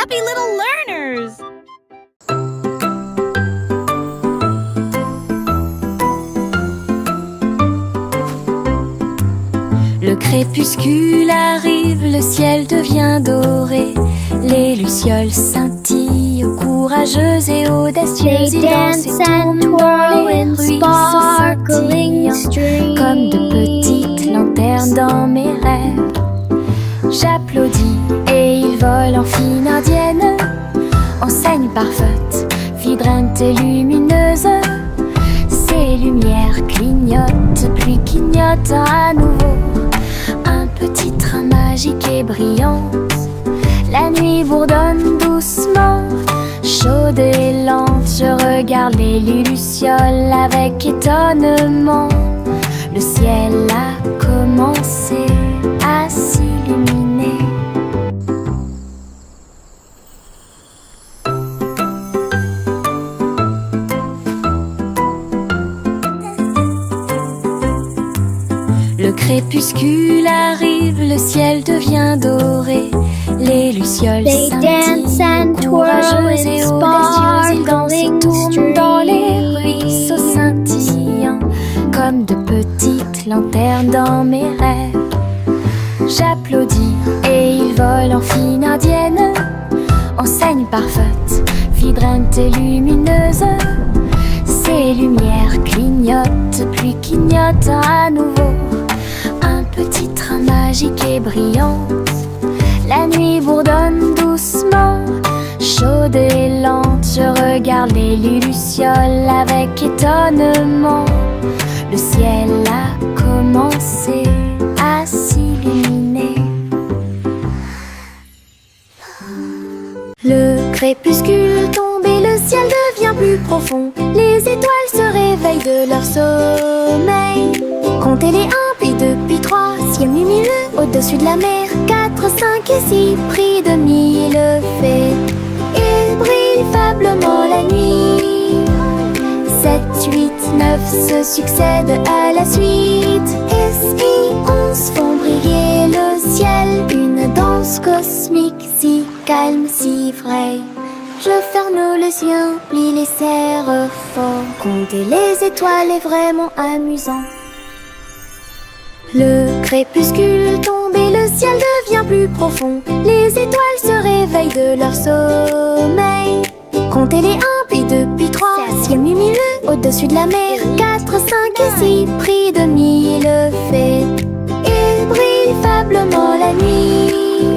happy little learners! Le crépuscule arrive, le ciel devient doré. Les lucioles scintillent, courageuses et audacieuses. They dance and twirl in sparkling streams, comme de petites lanternes dans mes rêves. J'applaudis et ils volent en fine indienne, enseigne parfaite, vibrante et lumineuse. Ces lumières clignotent, puis clignotent à nouveau. Un petit train magique et brillant. La nuit bourdonne doucement, chaude et lente. Je regarde les lucioles avec étonnement. Le ciel a commencé à s'illuminer. Le crépuscule arrive, le ciel devient doré. Les lucioles They dance and scintillent, twirl courageuses in et audacieuses. Ils dansent et sparkling tournent dans les streams, ruisseaux scintillants, comme de petites lanternes dans mes rêves. J'applaudis et ils volent en fine indienne, enseigne parfaite, vibrante et lumineuse. Ces lumières clignotent, puis clignotent à nouveau. Un petit train magique et brillant. La nuit bourdonne doucement, chaude et lente. Je regarde les lucioles avec étonnement. Le ciel a commencé à s'illuminer. Le crépuscule tombe et le ciel devient plus profond. Les étoiles se réveillent de leur sommeil. Comptez les 1, puis 2, puis 3, ciel lumineux au-dessus de la mer. 4, 5 et 6, pris de 1000 fées. Il brille faiblement la nuit. 7, 8, 9 se succèdent à la suite. S, I, 11 font briller le ciel. Une danse cosmique si calme, si vraie. Je ferme les yeux, plie les serres fort. Compter les étoiles est vraiment amusant. Le crépuscule tombe et le ciel devient plus profond. Les étoiles se réveillent de leur sommeil. Comptez les 1, puis 2, puis 3, ciel lumineux au-dessus de la mer. 4, 5 et 6, pris de 1000 fées. Il brille faiblement la nuit.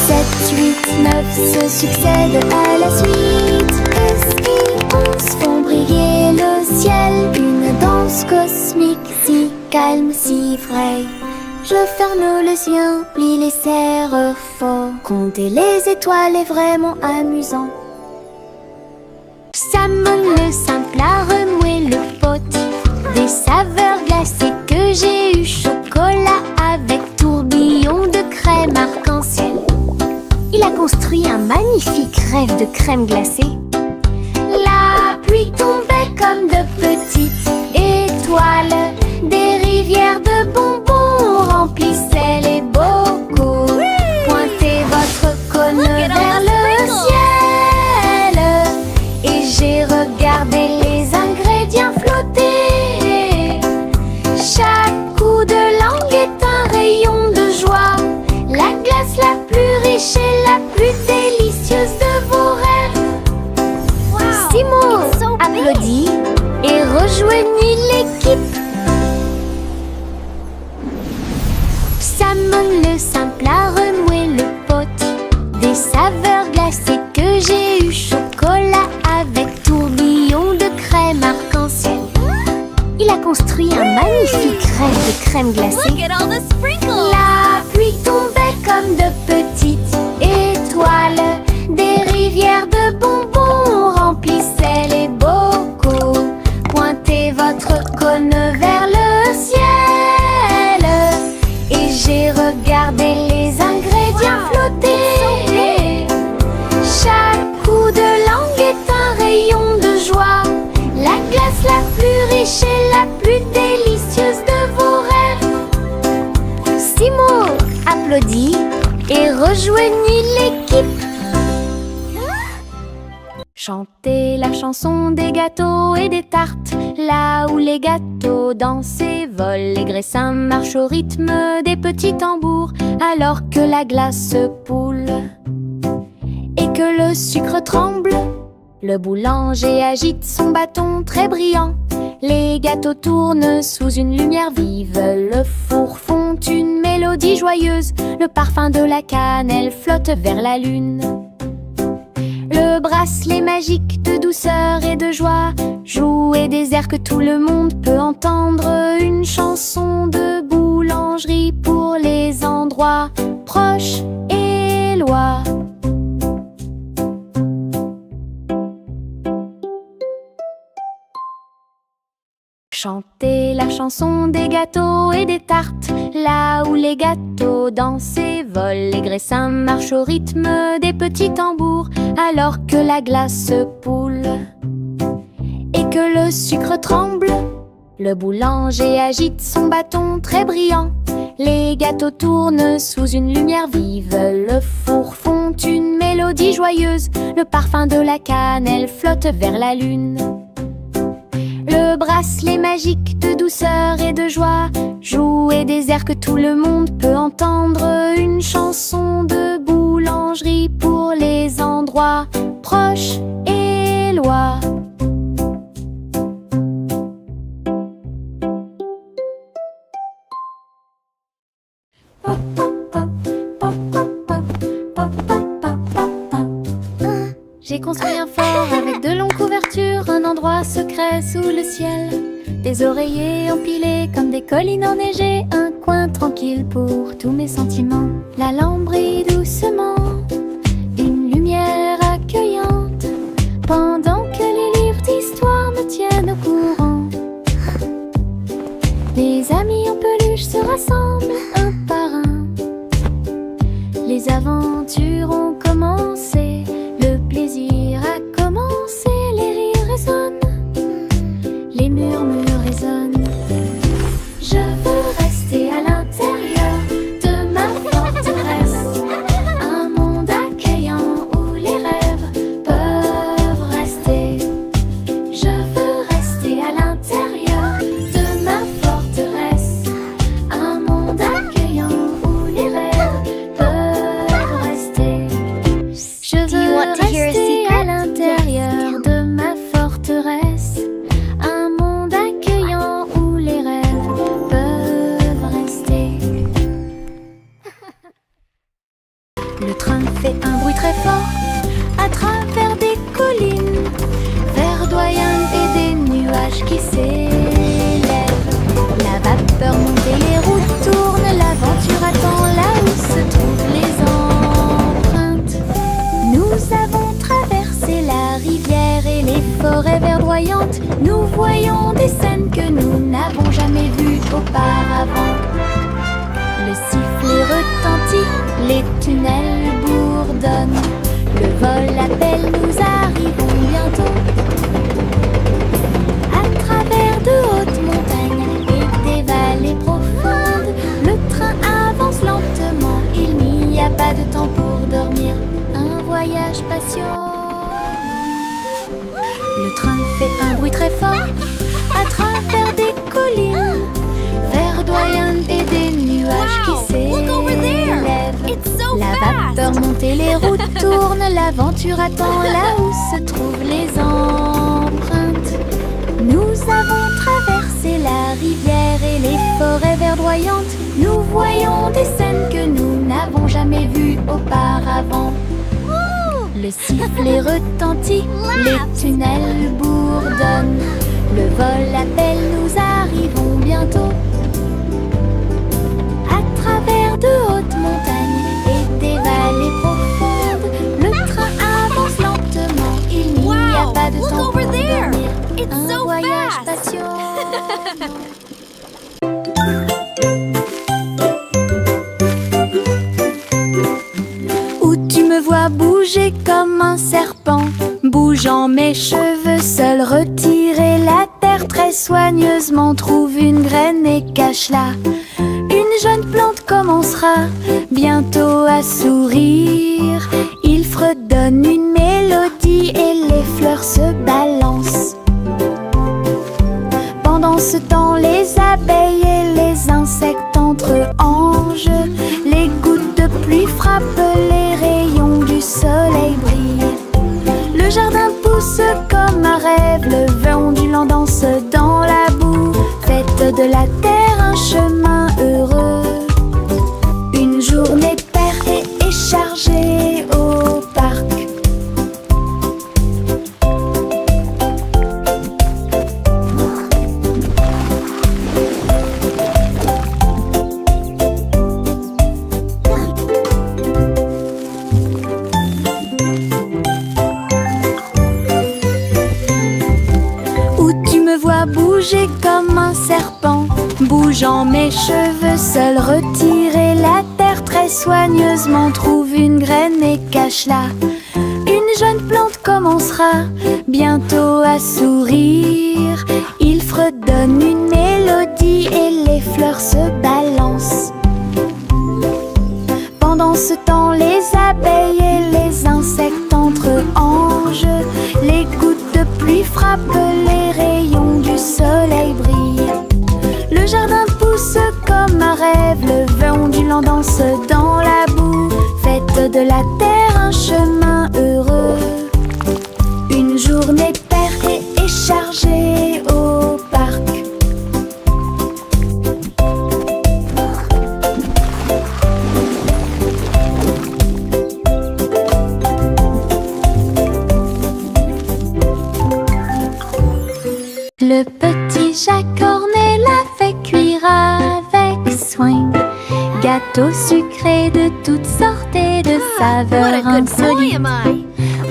7, 8, 9 se succèdent à la suite. S, I, 11 font briller le ciel. Une danse cosmique si calme, si vraie. Je ferme les yeux, plie les serres fort. Compter les étoiles est vraiment amusant. Salmon le simple a remué le pot. Des saveurs glacées que j'ai eu. Chocolat avec tourbillon de crème arc-en-ciel. Il a construit un magnifique rêve de crème glacée. La pluie tombait comme de petites étoiles. Des rivières de bonbons remplissaient les bocaux. Pointez votre cône vers le ciel et j'ai regardé les ingrédients flotter. Chaque coup de langue est un rayon de joie. La glace la plus riche et la plus délicieuse de vos rêves. Simon applaudit et rejoignit l'équipe. Salmon le simple a remué le pot. Des saveurs glacées que j'ai eu. Chocolat avec tourbillon de crème arc-en-ciel. Il a construit un magnifique rêve de crème glacée. Look at all the sprinkles! La pluie tombait comme de petites étoiles. Des rivières de bonbons remplissaient les bocaux. Pointez votre cône vers le ciel et j'ai regardé les ingrédients flotter. Chaque coup de langue est un rayon de joie. La glace la plus riche et la plus délicieuse de vos rêves. Simon applaudit et rejoignit l'équipe. Chantez la chanson des gâteaux et des tartes, là où les gâteaux dansent et volent. Les graissins marchent au rythme des petits tambours, alors que la glace poule et que le sucre tremble. Le boulanger agite son bâton très brillant. Les gâteaux tournent sous une lumière vive. Le four fond une mélodie joyeuse. Le parfum de la cannelle flotte vers la lune. Le bracelet magique de douceur et de joie jouer des airs que tout le monde peut entendre. Une chanson de boulangerie pour les endroits proches et loin. Chantez la chanson des gâteaux et des tartes, là où les gâteaux dansent et volent. Les graissins marchent au rythme des petits tambours, alors que la glace poule et que le sucre tremble. Le boulanger agite son bâton très brillant. Les gâteaux tournent sous une lumière vive. Le four fond une mélodie joyeuse. Le parfum de la cannelle flotte vers la lune. Le bracelet magique de douceur et de joie jouer des airs que tout le monde peut entendre. Une chanson de boulangerie pour les endroits proches et loin. J'ai construit un fort avec de longues couvertures, un endroit secret sous le ciel. Des oreillers empilés comme des collines enneigées, un coin tranquille pour tous mes sentiments. La lampe brille doucement, une lumière accueillante, pendant que les livres d'histoire me tiennent au courant. Les amis en peluche se rassemblent un par un. Les aventures ont commencé. Le plaisir a commencé, les rires résonnent, les murmures résonnent. Je veux rester à l'intérieur de ma forteresse, un monde accueillant où les rêves peuvent rester. Je veux rester à l'intérieur de ma forteresse, un monde accueillant où les rêves peuvent rester. Je veux rester à l'intérieur de ma forteresse, un monde accueillant où les rêves peuvent rester. Le train fait un bruit très fort à travers des collines verdoyantes et des nuages qui s'élèvent. La vapeur monte et les routes tournent, l'aventure attend là où se trouvent les empreintes. Nous avons traversé la rivière et les forêts verdoyantes. Nous voyons des scènes que nous n'avons jamais vues auparavant. Le sifflet retentit, les tunnels bourdonnent. Le vol appelle, nous arrivons bientôt. À travers de hautes montagnes et des vallées profondes, le train avance lentement, il n'y a pas de temps pour dormir. Un voyage patient. Le train fait un bruit très fort à travers des collines verdoyantes et des nuages qui s'élèvent. La vapeur monte et les routes tournent, l'aventure attend là où se trouvent les empreintes. Nous avons traversé la rivière et les forêts verdoyantes. Nous voyons des scènes que nous n'avons jamais vues auparavant. Le sifflet retentit, les tunnels bourdonnent. Le vol appelle, nous arrivons bientôt. À travers de hautes montagnes et des vallées profondes, le train avance lentement, il n'y a pas de temps pour dormir. Un voyage patient. Où tu me vois bouger comme un serpent, bougeant mes cheveux seuls, retirer la terre très soigneusement, trouve une graine et cache-la. Une jeune plante commencera bientôt à sourire. Il fredonne une mélodie et les fleurs pluie frappent, les rayons du soleil brillent. Le jardin pousse comme un rêve, le vent ondulant danse dans la boue. Faites de la terre un chemin heureux. Une journée paire et chargée au parc. Bouger comme un serpent, bougeant mes cheveux, seul retirer la terre très soigneusement. Trouve une graine et cache-la. Une jeune plante commencera bientôt à sourire. Il fredonne une mélodie et les fleurs se balancent. Pendant ce temps, les abeilles et les insectes entrent en jeu. Les gouttes de pluie frappent, les rayons du soleil brillent. Le jardin pousse comme un rêve, le vent ondulant danse dans la boue. Faites de la terre un chemin heureux. Une journée paire et chargée au parc. Le petit Jacques Cornet l'a fait cuire avec soin. Gâteau sucré de toutes sortes et de saveurs insolites.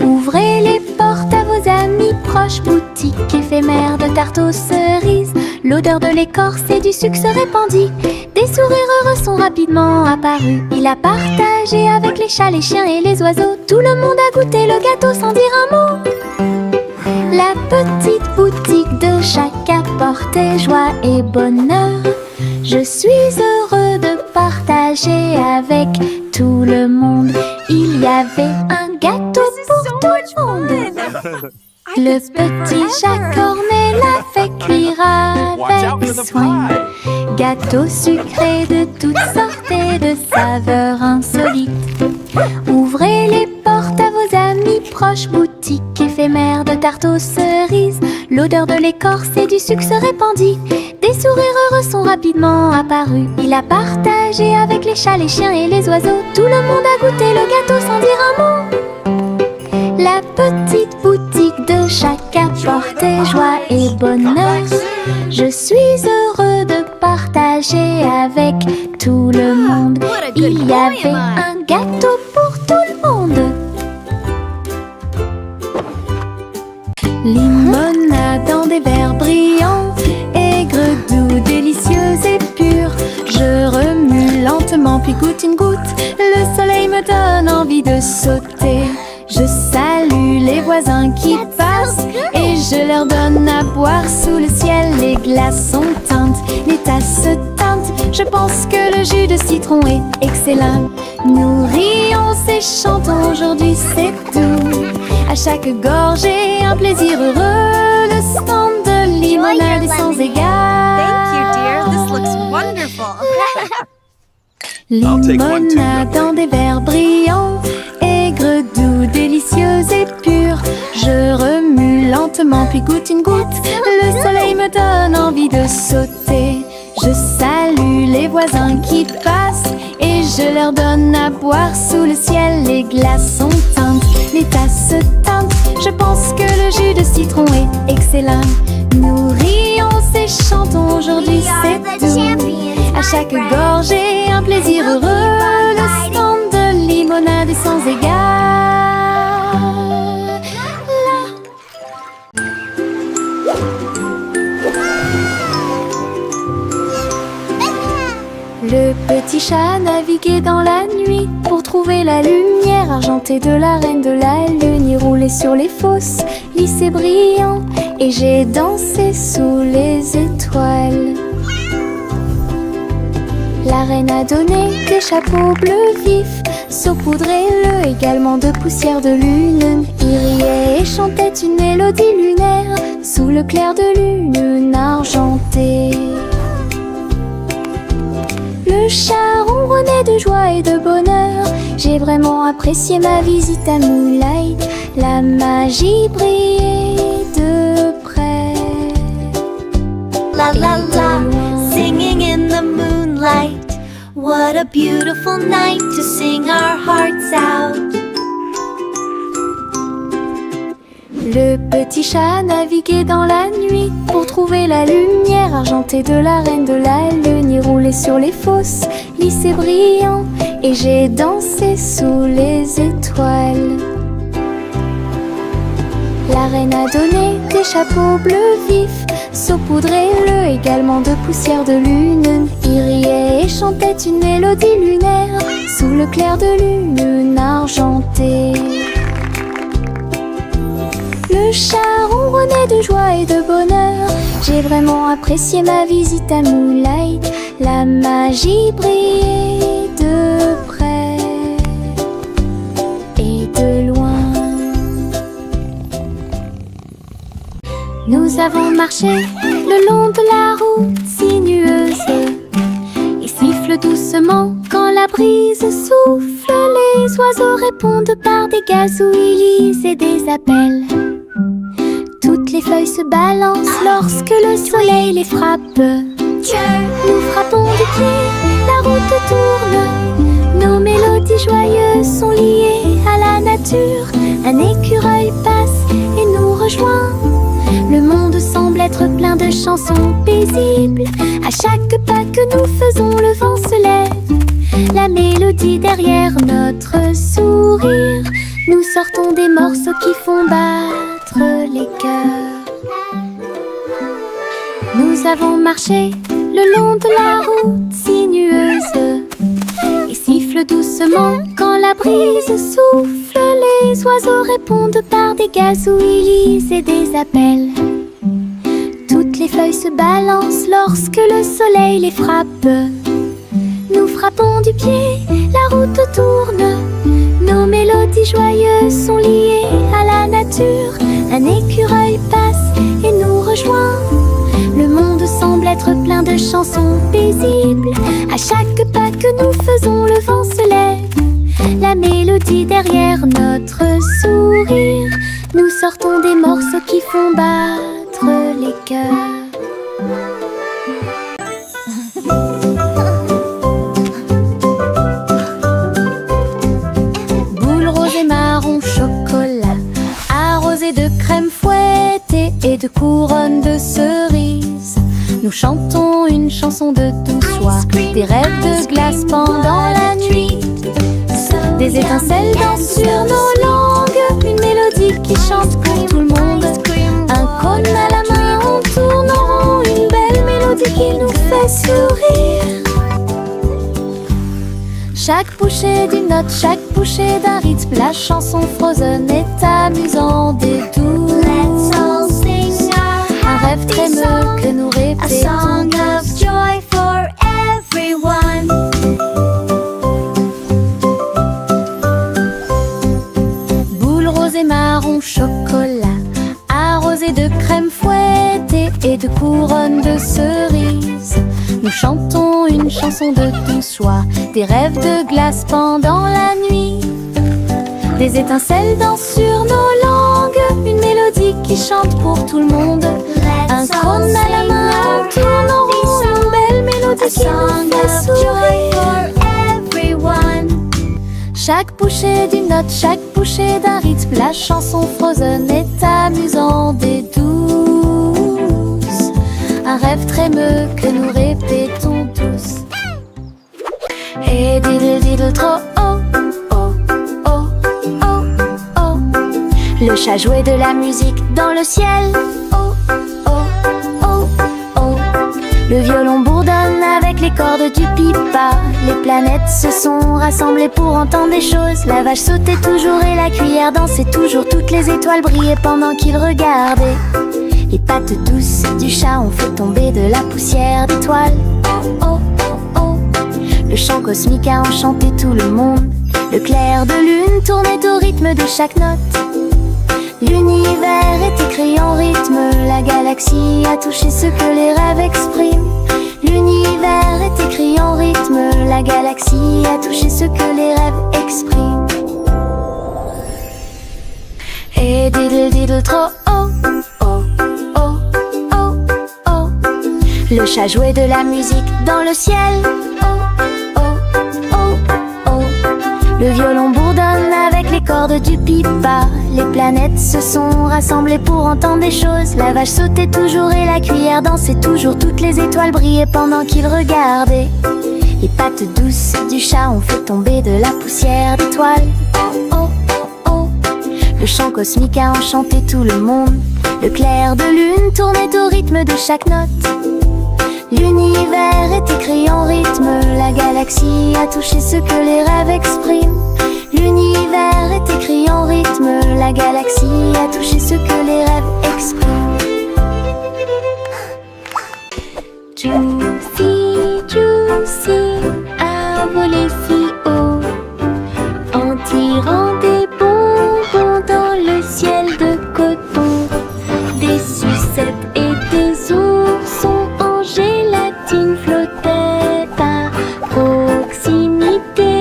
Ouvrez les portes à vos amis proches, boutique éphémère de tarte aux cerises. L'odeur de l'écorce et du sucre se répandit. Des sourires heureux sont rapidement apparus. Il a partagé avec les chats, les chiens et les oiseaux. Tout le monde a goûté le gâteau sans dire un mot. La petite boutique de Jacques apportait joie et bonheur. Je suis heureux de partager avec tout le monde. Il y avait un gâteau pour tout le monde. Le petit Jacques Cornet l'a fait cuire avec soin. Gâteau sucré de toutes sortes et de saveurs insolites. Ouvrez les portes à vos amis proches, boutique éphémère de tarte aux cerises. L'odeur de l'écorce et du sucre se répandit. Des sourires heureux sont rapidement apparus. Il a partagé avec les chats, les chiens et les oiseaux. Tout le monde a goûté le gâteau sans dire un mot. La petite boutique de Jacques apportait joie et bonheur. Je suis heureux de partager avec tout le monde. Il y avait un gâteau pour tout le monde. Limonade dans des verres brillants, aigre, doux, délicieuse et pure. Je remue lentement puis goûte une goutte. Le soleil me donne envie de sauter. Je salue les voisins qui passent et je leur donne à boire sous le ciel. Les glaçons teintent, les tasses se teintent. Je pense que le jus de citron est excellent. Nous rions et chantons, aujourd'hui c'est tout. À chaque gorgée, un plaisir heureux. Le stand de limonade est sans égard. Thank you, dear. This looks wonderful. Limonade dans des verres brillants, aigre, doux, délicieuse et pure. Je remue lentement puis goûte une goutte. Le soleil me donne envie de sauter. Je salue les voisins qui passent et je leur donne à boire sous le ciel. Les glaçons teintent, les tasses se teintent. Je pense que le jus de citron est excellent. Nous rions et chantons, aujourd'hui c'est tout. À chaque gorgée, un plaisir heureux. Le stand de limonade est sans égard. Le petit chat naviguait dans la nuit pour trouver la lumière argentée de la reine de la lune. Il roulait sur les fosses, lisse et brillant, et j'ai dansé sous les étoiles. La reine a donné des chapeaux bleus vifs, saupoudrez-le également de poussière de lune. Il riait et chantait une mélodie lunaire sous le clair de lune argentée. Le chat ronronnait de joie et de bonheur. J'ai vraiment apprécié ma visite à Moonlight. La magie brillait de près. La la la, singing in the moonlight. What a beautiful night to sing our hearts out. Le petit chat naviguait dans la nuit pour trouver la lumière argentée de la reine de la lune. Il roulait sur les fosses, lisse et brillant, et j'ai dansé sous les étoiles. La reine a donné des chapeaux bleus vifs, saupoudrés-le également de poussière de lune. Il riait et chantait une mélodie lunaire sous le clair de lune argentée. Le chat ronronnait de joie et de bonheur. J'ai vraiment apprécié ma visite à Moonlight. La magie brillait de près et de loin. Nous avons marché le long de la route sinueuse. Il siffle doucement quand la brise souffle. Les oiseaux répondent par des gazouillis et des appels. Toutes les feuilles se balancent lorsque le soleil les frappe. Nous frappons du pied, la route tourne. Nos mélodies joyeuses sont liées à la nature. Un écureuil passe et nous rejoint. Le monde semble être plein de chansons paisibles. À chaque pas que nous faisons, le vent se lève. La mélodie derrière notre sourire. Nous sortons des morceaux qui font battre les cœurs. Nous avons marché le long de la route sinueuse. Il siffle doucement quand la brise souffle. Les oiseaux répondent par des gazouillis et des appels. Toutes les feuilles se balancent lorsque le soleil les frappe. Nous frappons du pied, la route tourne. Nos mélodies joyeuses sont liées à la nature. Un écureuil passe et nous rejoint. Le monde semble être plein de chansons paisibles. À chaque pas que nous faisons, le vent se lève. La mélodie derrière notre sourire. Nous sortons des morceaux qui font battre les cœurs. Boule rose et marron chocolat, arrosé de crème fouettée et de couronnes de cerises. Nous chantons une chanson de douce soie, des rêves de glace pendant la nuit. Des étincelles dansent sur nos langues, une mélodie qui chante pour tout le monde. Un cône à la main, on tourne en rond, une belle mélodie qui nous fait sourire. Chaque bouchée d'une note, chaque bouchée d'un rythme, la chanson Frozen est amusante et douce. Let's all sing Un rêve crémeux que nous a song répétons of tous. joy for everyone. Boule rose et marron chocolat, arrosé de crème fouettée et de couronnes de cerises. Nous chantons une chanson de douce joie, des rêves de glace pendant la nuit. Des étincelles dansent sur nos langues, une mélodie qui chante pour tout le monde. Un cône à la main, on tourne en rond, une belle mélodie qui nous fait sourire. Chaque bouchée d'une note, chaque bouchée d'un rythme, la chanson Frozen est amusante et douce. Un rêve crémeux que nous répétons tous. Et diddle diddle trop oh, oh, oh, oh, oh. Le chat jouait de la musique dans le ciel. Oh, oh, oh, oh. Le violon bourdonne avec les cordes du pipa. Les planètes se sont rassemblées pour entendre des choses. La vache sautait toujours et la cuillère dansait toujours. Toutes les étoiles brillaient pendant qu'ils regardaient. Les pattes douces du chat ont fait tomber de la poussière d'étoiles. Oh, oh, oh, oh. Le chant cosmique a enchanté tout le monde. Le clair de lune tournait au rythme de chaque note. L'univers est écrit en rythme. La galaxie a touché ce que les rêves expriment. L'univers est écrit en rythme, la galaxie a touché ce que les rêves expriment. Et diddle diddle trop oh, oh, oh, oh, oh. Le chat jouait de la musique dans le ciel. Oh, oh, oh, oh. Le violon bourdonne avec les cordes du pipa. Les planètes se sont rassemblées pour entendre des choses. La vache sautait toujours et la cuillère dansait toujours. Toutes les étoiles brillaient pendant qu'ils regardaient. Les pattes douces du chat ont fait tomber de la poussière d'étoiles. Oh, oh, oh, oh. Le chant cosmique a enchanté tout le monde. Le clair de lune tournait au rythme de chaque note. L'univers est écrit en rythme, la galaxie a touché ce que les rêves expriment. L'univers est écrit en rythme, la galaxie a touché ce que les rêves expriment. Juicy, Juicy a volé si haut, en tirant des bonbons dans le ciel de coton. Des sucettes et des oursons en gélatine flottaient à proximité.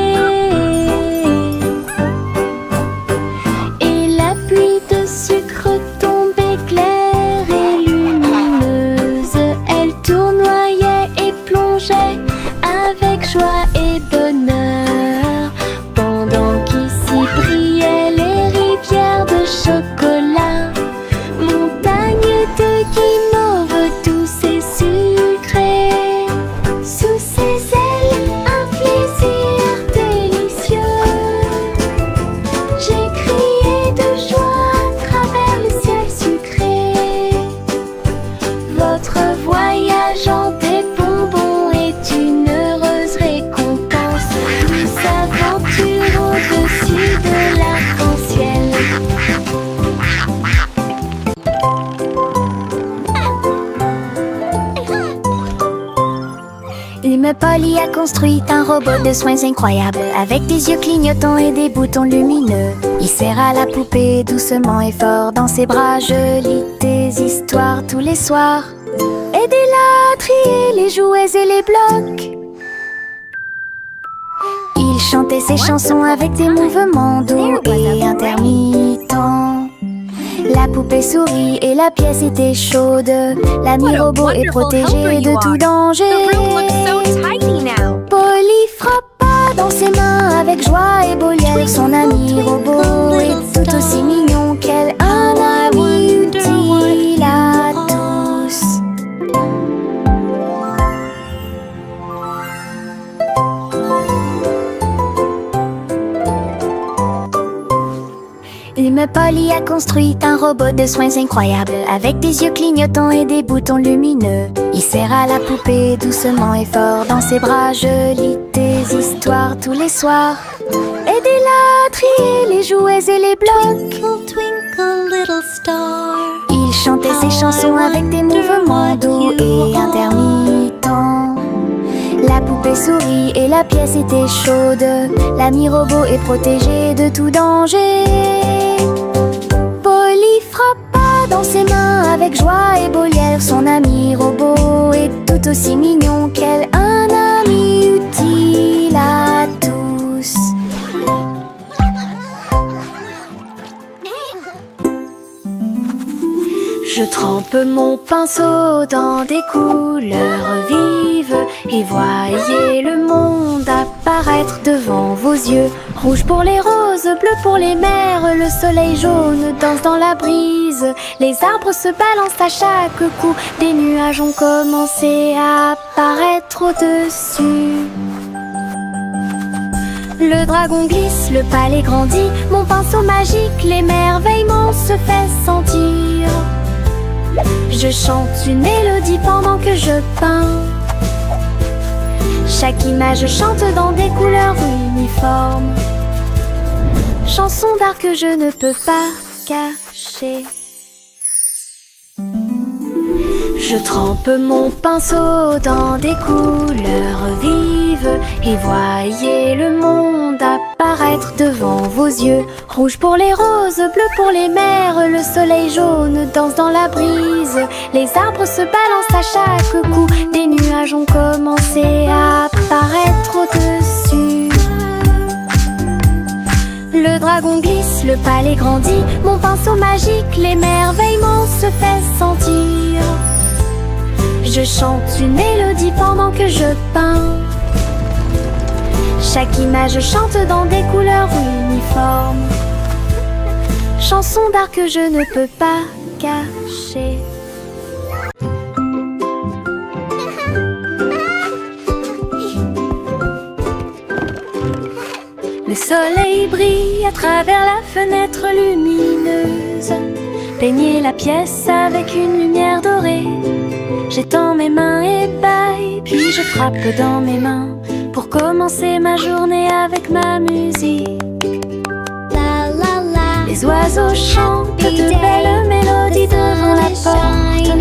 Et la pluie de sucre tombait claire et lumineuse. Elle tournoyait et plongeait avec joie et bonheur, pendant qu'ici brillaient les rivières de chocolat, montagnes de guimauve douces et sucrées. Sous ses ailes, un plaisir délicieux. J'ai crié de joie à travers le ciel sucré. Votre voyage en des bonbons est une heureuse récompense. Douce aventure au-dessus de l'arc-en-ciel. Lime Polly a construit un robot de soins incroyable, avec des yeux clignotants et des boutons lumineux. Il serra la poupée doucement et fort dans ses bras. Je lis des histoires tous les soirs. Aidez-la à trier les jouets et les blocs. Il chantait ses chansons avec des mouvements doux et intermittents. La poupée sourit et la pièce était chaude. L'ami robot est protégé de tout danger. The room looks so tidy now. Polly frappa dans ses mains avec joie et beau liel. Son ami robot est tout aussi mignon qu'elle. Un ami utile à tous. Lime Polly a construit un robot de soins incroyable, avec des yeux clignotants et des boutons lumineux. Il serra la poupée doucement et fort dans ses bras. Je lis des histoires tous les soirs. Aidez-la à trier les jouets et les blocs. Twinkle, twinkle, little star. Il chantait ses chansons avec des mouvements doux et intermittents. La poupée sourit et la pièce était chaude. L'ami robot est protégé de tout danger. Polly frappa dans ses mains avec joie et beau liel. Son ami robot est tout aussi mignon qu'elle. Un ami utile à tous. Je trempe mon pinceau dans des couleurs vives et voyez le monde apparaître devant vos yeux. Rouge pour les roses, bleu pour les mers, le soleil jaune danse dans la brise. Les arbres se balancent à chaque coup, des nuages ont commencé à apparaître au-dessus. Le dragon glisse, le palais grandit, mon pinceau magique, l'émerveillement se fait sentir. Je chante une mélodie pendant que je peins. Chaque image chante dans des couleurs uniformes. Chanson d'art que je ne peux pas cacher. Je trempe mon pinceau dans des couleurs vives et voyez le monde apparaître devant vos yeux. Rouge pour les roses, bleu pour les mers, le soleil jaune danse dans la brise. Les arbres se balancent à chaque coup, des nuages ont commencé à apparaître au-dessus. Le dragon glisse, le palais grandit, mon pinceau magique, l'émerveillement se fait sentir. Je chante une mélodie pendant que je peins. Chaque image chante dans des couleurs uniformes. Chanson d'art que je ne peux pas cacher. Le soleil brille à travers la fenêtre lumineuse. Peignez la pièce avec une lumière dorée. J'étends mes mains et baille, puis je frappe dans mes mains pour commencer ma journée avec ma musique. La la la. Les oiseaux chantent de belles mélodies devant la porte.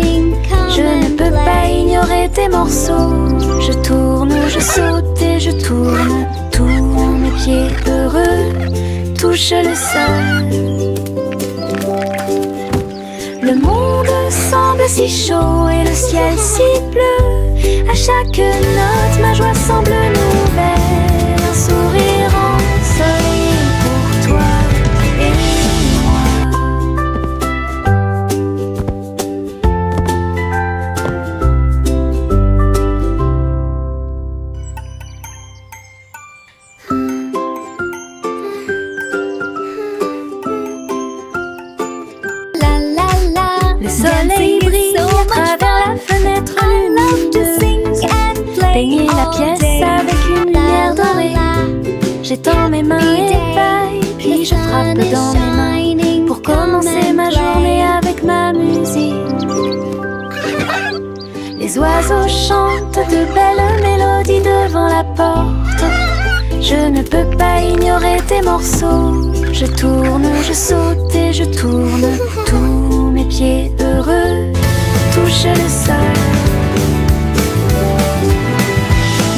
Je ne peux pas ignorer tes morceaux. Je tourne, je saute et je tourne. Tous mes pieds heureux touchent le sol. Le monde semble si chaud et le ciel si bleu. À chaque note, ma joie semble nouvelle. Un sourire ensoleillé pour toi et le soleil brille à travers la fenêtre lumineuse. Peignez la pièce avec une lumière dorée. J'étends mes mains et baille, puis je frappe dans mes mains pour commencer ma journée avec ma musique. Les oiseaux chantent de belles mélodies devant la porte. Je ne peux pas ignorer tes morceaux. Je tourne, je saute et je tourne. Tous mes pieds heureux touchent le sol.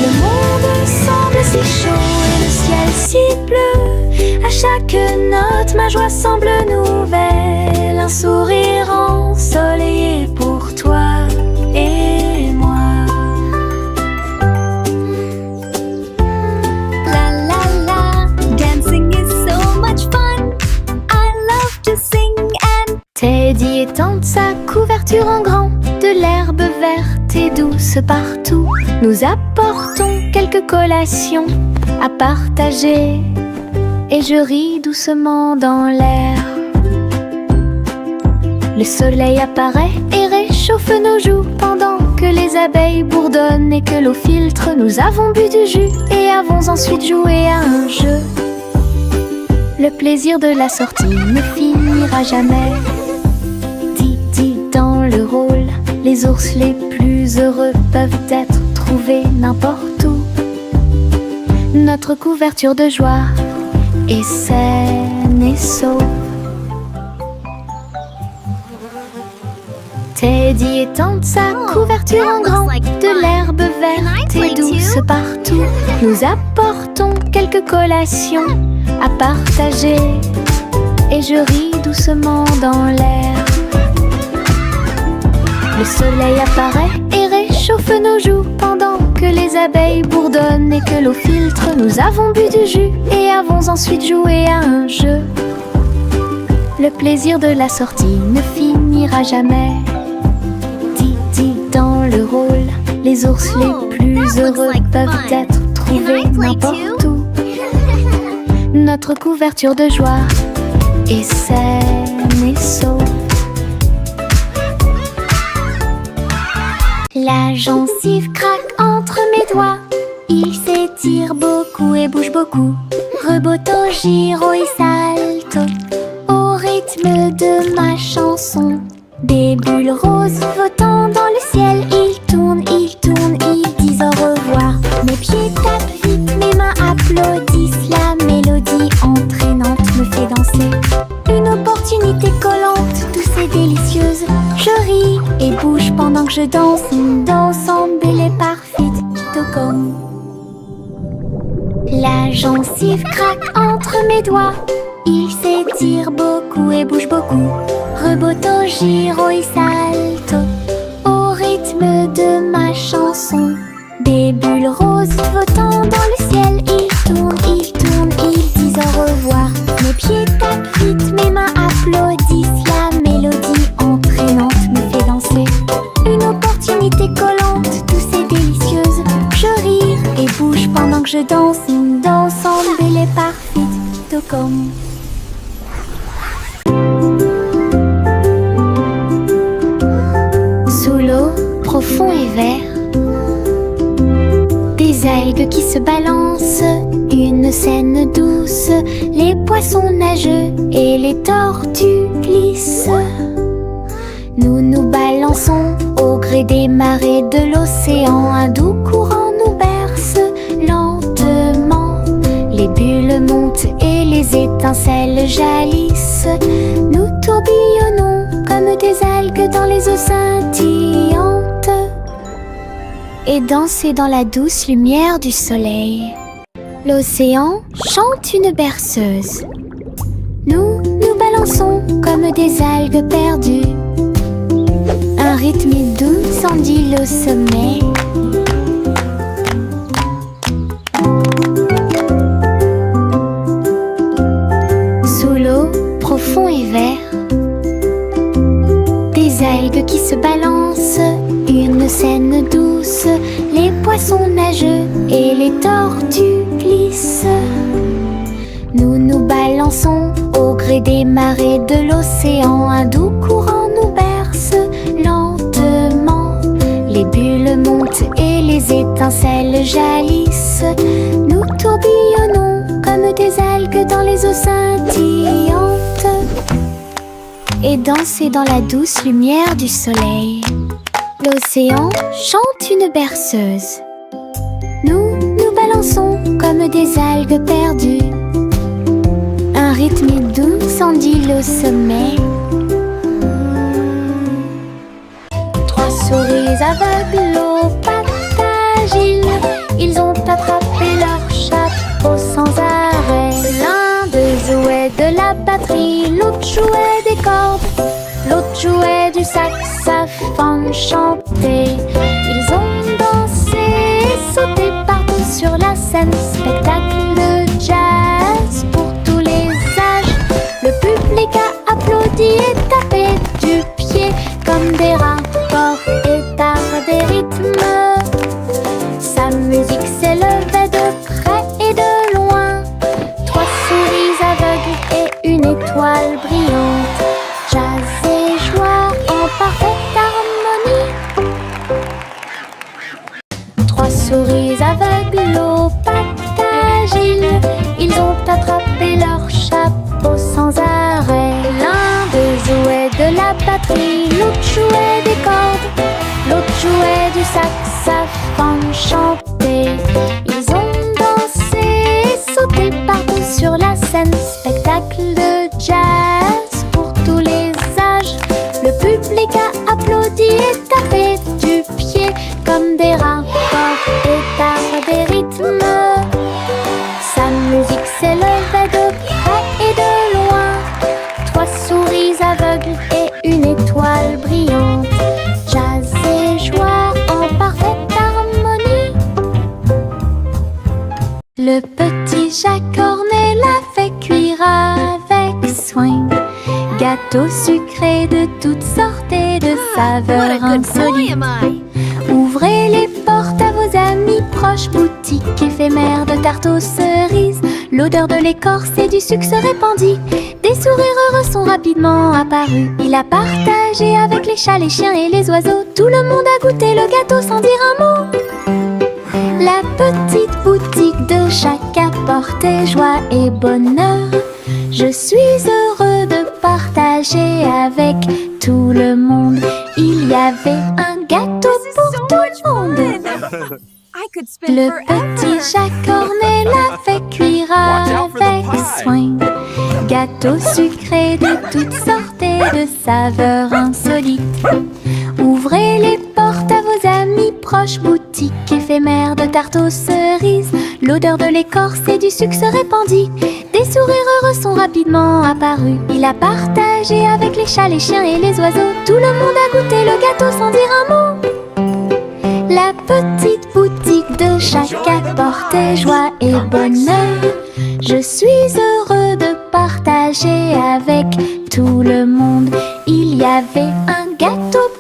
Le monde semble si chaud et le ciel si bleu. À chaque note, ma joie semble nouvelle. Un sourire ensoleillé pour toi et moi. La la la. Dancing is so much fun. I love to sing and Teddy étend sa couverture en grand, de l'herbe verte et douce partout. Nous apportons quelques collations à partager et je ris doucement dans l'air. Le soleil apparaît et réchauffe nos joues pendant que les abeilles bourdonnent et que l'eau filtre. Nous avons bu du jus et avons ensuite joué à un jeu. Le plaisir de la sortie ne finira jamais. Didi dans le rôle, les ours les plus heureux peuvent être trouvés n'importe où. Notre couverture de joie est saine et sauve. Teddy étend sa couverture en grand, de l'herbe verte et douce partout. Nous apportons quelques collations à partager et je ris doucement dans l'air. Le soleil apparaît et réchauffe nos joues pendant que les abeilles bourdonnent et que l'eau filtre. Nous avons bu du jus et avons ensuite joué à un jeu. Le plaisir de la sortie ne finira jamais. Didi dans le rôle, les ours les plus heureux peuvent être trouvés n'importe où. Notre couverture de joie est saine et sauve. La gencive craque entre mes doigts. Il s'étire beaucoup et bouge beaucoup. Reboto, giro et salto au rythme de ma chanson. Des boules roses flottant dans le ciel. Ils tournent, ils disent au revoir. Mes pieds tapent vite, mes mains applaudissent. La mélodie entraînante me fait danser. Une opportunité collante, douce et délicieuse. Je ris et bouge pendant que je danse, on danse ensemble, et parfaite comme. La gencive craque entre mes doigts. Il s'étire beaucoup et bouge beaucoup. Reboto, giro et salto au rythme de ma chanson. Des bulles roses flottant dans le ciel. Ils tournent, ils disent au revoir. Mes pieds tapent vite, mes mains applaudissent. La mélodie entraînante me fait danser. Une opportunité collante, douce et délicieuse. Je ris et bouge pendant que je danse. On danse ensemble, et les parfaite comme. Sous l'eau, profond et vert, des algues qui se balancent, une scène douce, les poissons nageux et les tortues glissent. Nous nous balançons au gré des marées de l'océan, un doux courant nous berce lentement. Les bulles montent et les étincelles jaillissent. Nous tourbillonnons comme des algues dans les eaux scintillantes et danser dans la douce lumière du soleil. L'océan chante une berceuse. Nous nous balançons comme des algues perdues. Un rythme doux s'endile au sommet. Sous l'eau, profond et vert, des algues qui se balancent, une scène douce, les poissons nageux et les tortues glissent. Nous nous balançons au gré des marées de l'océan, un doux courant nous berce lentement. Les bulles montent et les étincelles jaillissent. Nous tourbillonnons comme des algues dans les eaux scintillantes et danser dans la douce lumière du soleil. L'océan chante une berceuse. Nous nous balançons comme des algues perdues. Un rythme doux s'endile au sommet. Trois souris aveugles aux pattes agiles, ils ont attrapé leur chapeau sans arrêt. L'un d'eux jouait de la batterie, l'autre jouait des cordes, l'autre jouait du saxophone chanté. Ils ont dansé et sauté partout sur la scène. Spectacle de jazz pour tous les âges. Le public a applaudi et tapé du pied comme des rats, corps et tard des rythmes. Sa musique s'élevait de près et de loin. Trois souris aveugles et une étoile brillante. Jazz et joie en parfaite harmonie. Trois souris aveugles aux pattes agiles, ils ont attrapé leur chapeau sans arrêt. L'un d'eux jouait de la batterie, l'autre jouait des cordes, l'autre jouait du saxophone chanté. Ils ont dansé et sauté partout sur la scène. Spectacle de jazz pour tous les âges. Le public a applaudi et tapé du pied comme des rats, corps et tard des rythmes. Sa musique s'élevait de près et de loin. Trois souris aveugles et une étoile brillante. Jazz et joie en parfaite harmonie. Le petit Jacques Cornet l'a fait cuire avec soin. Gâteaux sucrés de toutes sortes et de saveurs insolites. Ouvrez les portes à vos amis proches, boutique éphémère de tarte aux cerises. L'odeur de l'écorce et du sucre se répandit. Des sourires heureux sont rapidement apparus. Il a partagé avec les chats, les chiens et les oiseaux. Tout le monde a goûté le gâteau sans dire un mot. La petite boutique de Jacques apportait joie et bonheur. Je suis heureux de partager avec tout le monde. Il y avait un gâteau pour tout le monde. Le petit Jacques Cornet l'a fait cuire avec soin. Gâteau sucré de toutes sortes et de saveurs insolites. Ouvrez les portes vos amis proches, boutique éphémère de tarte aux cerises. L'odeur de l'écorce et du sucre se répandit. Des sourires heureux sont rapidement apparus. Il a partagé avec les chats, les chiens et les oiseaux. Tout le monde a goûté le gâteau sans dire un mot. La petite boutique de chaque apportait joie et bonheur. Je suis heureux de partager avec tout le monde. Il y avait un gâteau